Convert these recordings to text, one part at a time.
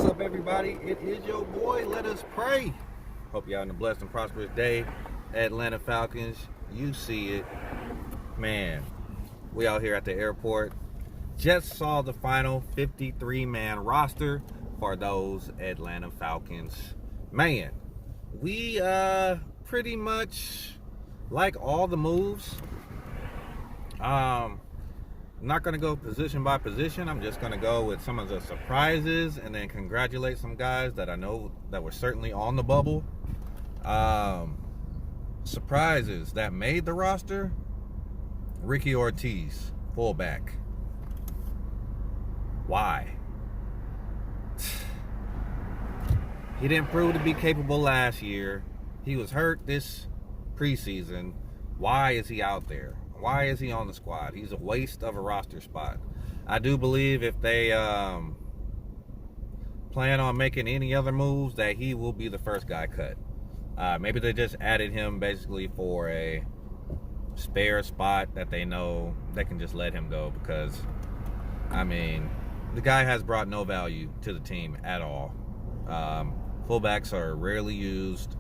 up, everybody? It is your boy. Let us pray. Hope y'all having a blessed and prosperous day. Atlanta Falcons, you see it. Man, we out here at the airport. Just saw the final 53-man roster for those Atlanta Falcons. Man, we pretty much like all the moves. I'm not going to go position by position. I'm just going to go with some of the surprises and then congratulate some guys that I know that were certainly on the bubble. Surprises that made the roster: Ricky Ortiz, fullback. Why? He didn't prove to be capable last year. He was hurt this preseason. Why is he out there? Why is he on the squad? He's a waste of a roster spot. I do believe if they plan on making any other moves, that he will be the first guy cut. Maybe they just added him basically for a spare spot that they know they can just let him go, because, I mean, the guy has brought no value to the team at all. Fullbacks are rarely used,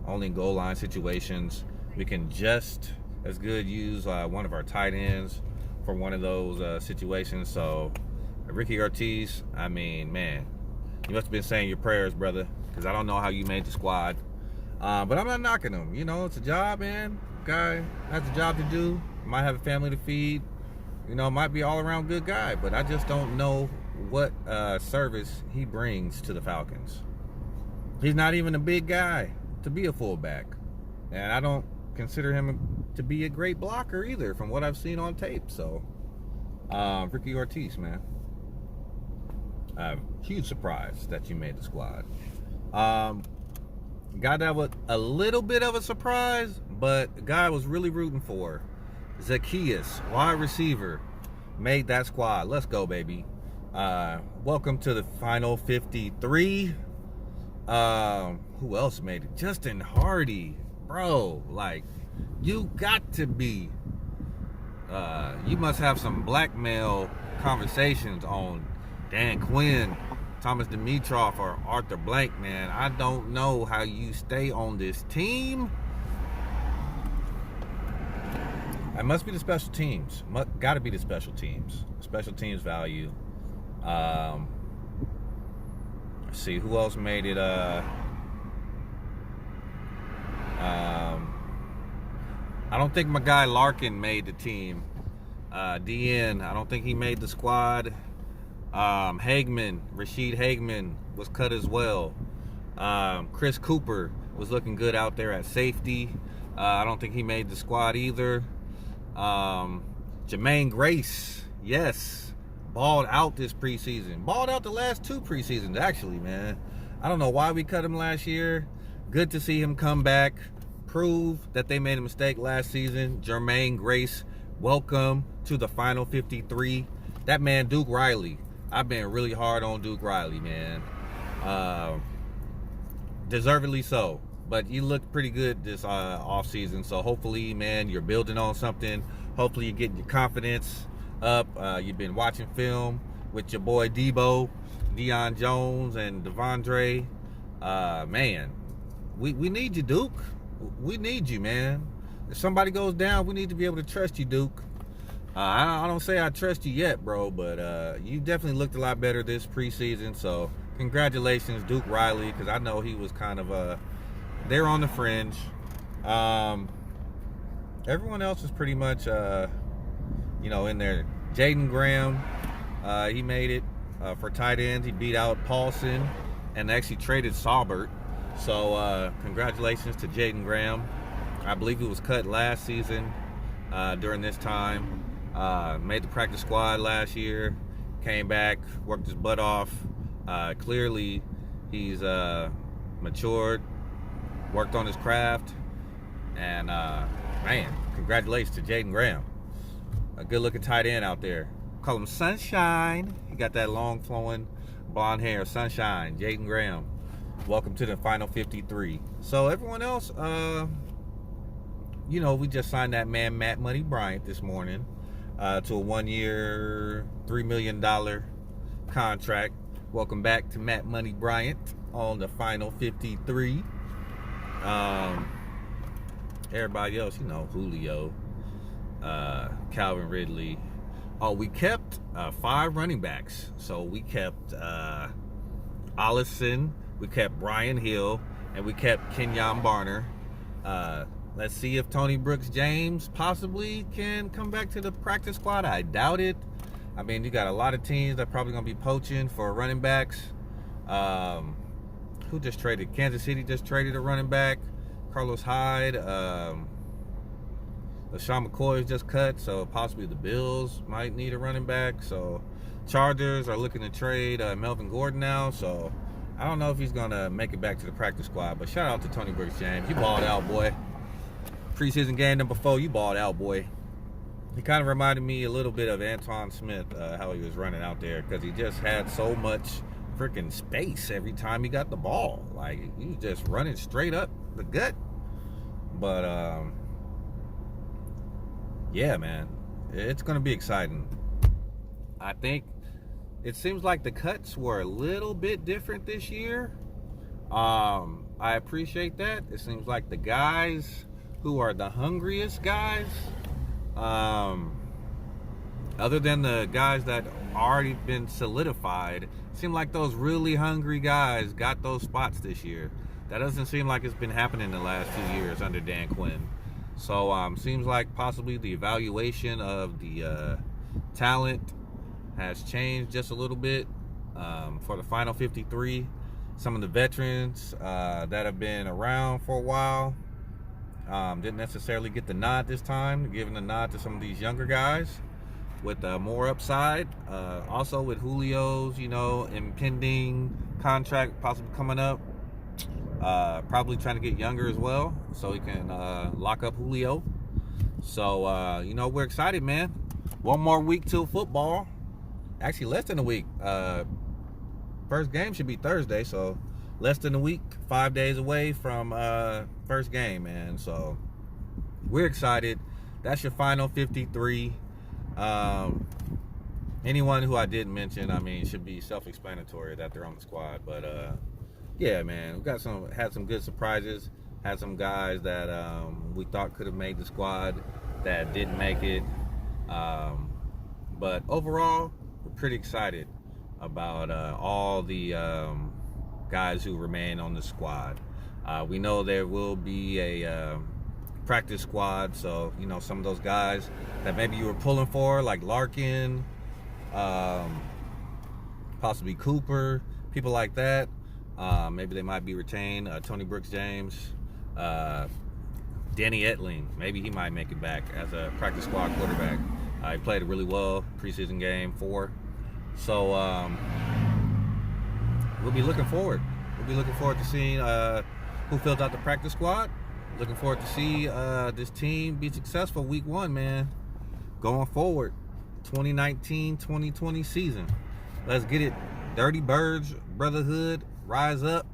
only in goal line situations. We can just as good use one of our tight ends for one of those situations. So Ricky Ortiz, I mean, man, you must have been saying your prayers, brother, because I don't know how you made the squad. But I'm not knocking him. You know, it's a job, man. Guy has a job to do. Might have a family to feed. You know, might be all around good guy, but I just don't know what service he brings to the Falcons. He's not even a big guy to be a fullback, and I don't consider him to be a great blocker either, from what I've seen on tape. So, Ricky Ortiz, man, huge surprise that you made the squad. Guy that was a little bit of a surprise, but a guy I was really rooting for, Zacchaeus, wide receiver, made that squad. Let's go, baby. Welcome to the final 53. Who else made it? Justin Hardy, bro. Like, you got to be. You must have some blackmail conversations on Dan Quinn, Thomas Dimitroff, or Arthur Blank, man. I don't know how you stay on this team. It must be the special teams. Got to be the special teams. Special teams value. Let's see, who else made it? I don't think my guy Larkin made the team. DN, I don't think he made the squad. Hagman, Rashid Hagman was cut as well. Chris Cooper was looking good out there at safety. I don't think he made the squad either. Jermaine Grace, yes, balled out this preseason. Balled out the last two preseasons, actually, man. I don't know why we cut him last year. Good to see him come back, prove that they made a mistake last season. Jermaine Grace, welcome to the final 53. That man, Duke Riley. I've been really hard on Duke Riley, man. Deservedly so. But you looked pretty good this offseason. So hopefully, man, you're building on something. Hopefully you're getting your confidence up. You've been watching film with your boy Debo, Deion Jones, and Devondre. Man, we need you, Duke. We need you, man. If somebody goes down, we need to be able to trust you, Duke. I don't say I trust you yet, bro, but you definitely looked a lot better this preseason. So congratulations, Duke Riley, because I know he was kind of there on the fringe. Everyone else is pretty much, in there. Jaden Graham, he made it for tight ends. He beat out Paulson and actually traded Saubert. So congratulations to Jaden Graham. I believe he was cut last season during this time. Made the practice squad last year. Came back, worked his butt off. Clearly, he's matured, worked on his craft, and man, congratulations to Jaden Graham. A good-looking tight end out there. Call him Sunshine. He got that long, flowing blonde hair. Sunshine, Jaden Graham. Welcome to the final 53. So everyone else, we just signed that man Matt Money Bryant this morning to a 1-year, $3 million contract. Welcome back to Matt Money Bryant on the Final 53. Everybody else, Julio, Calvin Ridley. Oh, we kept 5 running backs. So we kept Allison, we kept Brian Hill, and we kept Kenyon Barner. Let's see if Tony Brooks-James possibly can come back to the practice squad. I doubt it. I mean, you got a lot of teams that are probably going to be poaching for running backs. Who just traded? Kansas City just traded a running back. Carlos Hyde. LaShawn McCoy is just cut, so possibly the Bills might need a running back. So Chargers are looking to trade Melvin Gordon now. So I don't know if he's going to make it back to the practice squad. But shout out to Tony Brooks-James. You balled out, boy. Preseason game number 4, you balled out, boy. He kind of reminded me a little bit of Antoine Smith, how he was running out there, because he just had so much freaking space every time he got the ball. Like, he was just running straight up the gut. But, yeah, man, it's going to be exciting. I think it seems like the cuts were a little bit different this year. I appreciate that. It seems like the guys who are the hungriest guys, other than the guys that already been solidified, seem like those really hungry guys got those spots this year. That doesn't seem like it's been happening the last few years under Dan Quinn. So seems like possibly the evaluation of the talent has changed just a little bit for the Final 53. Some of the veterans that have been around for a while didn't necessarily get the nod this time, giving the nod to some of these younger guys with more upside. Also with Julio's, impending contract possibly coming up. Probably trying to get younger as well so he can lock up Julio. So, we're excited, man. One more week till football. Actually, less than a week. First game should be Thursday, so less than a week, 5 days away from first game, man. So we're excited. That's your Final 53. Anyone who I didn't mention, should be self-explanatory that they're on the squad. But yeah, man, we had some good surprises. Had some guys that we thought could have made the squad that didn't make it. But overall, we're pretty excited about all the guys who remain on the squad. We know there will be a practice squad, so some of those guys that maybe you were pulling for, like Larkin, possibly Cooper, people like that, maybe they might be retained. Tony Brooks-James, Danny Etling, maybe he might make it back as a practice squad quarterback. He played really well preseason game 4. So we'll be looking forward. We'll be looking forward to seeing who fills out the practice squad. Looking forward to see this team be successful week 1, man. Going forward, 2019-2020 season. Let's get it. Dirty Birds, Brotherhood, rise up.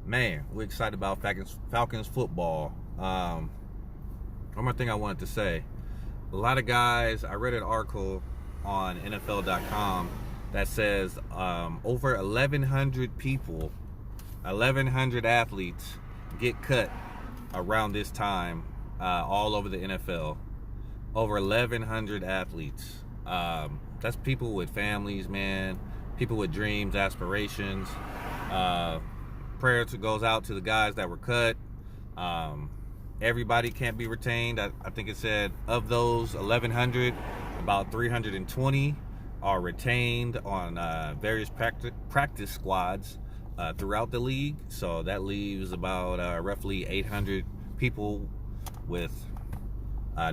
Man, we're excited about Falcons football. One more thing I wanted to say. A lot of guys, I read an article on NFL.com that says over 1,100 people, 1,100 athletes get cut around this time all over the NFL. Over 1,100 athletes. That's people with families, man. People with dreams, aspirations. Prayer goes out to the guys that were cut. Everybody can't be retained. I think it said of those 1,100, about 320 are retained on various practice squads throughout the league. So that leaves about roughly 800 people with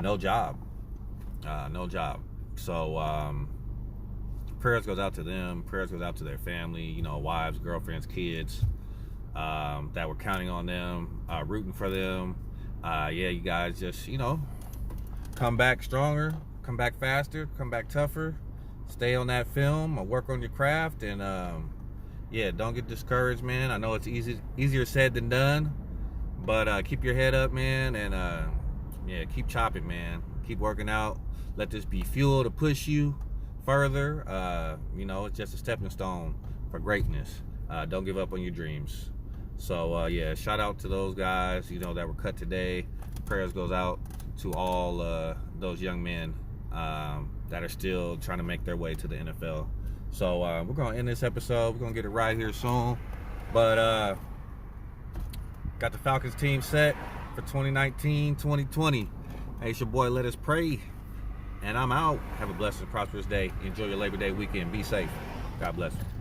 no job. So prayers goes out to them. Prayers goes out to their family, wives, girlfriends, kids that were counting on them, rooting for them. You guys just, come back stronger, come back faster, come back tougher, stay on that film, or work on your craft, and don't get discouraged, man. I know it's easier said than done, but keep your head up, man, and keep chopping, man. Keep working out. Let this be fuel to push you further. It's just a stepping stone for greatness. Don't give up on your dreams. So yeah, shout out to those guys, that were cut today. Prayers goes out to all those young men that are still trying to make their way to the NFL. So we're gonna end this episode. We're gonna get it right here soon. But got the Falcons team set for 2019-2020. Hey, it's your boy, Let Us Pray. And I'm out. Have a blessed and prosperous day. Enjoy your Labor Day weekend. Be safe. God bless you.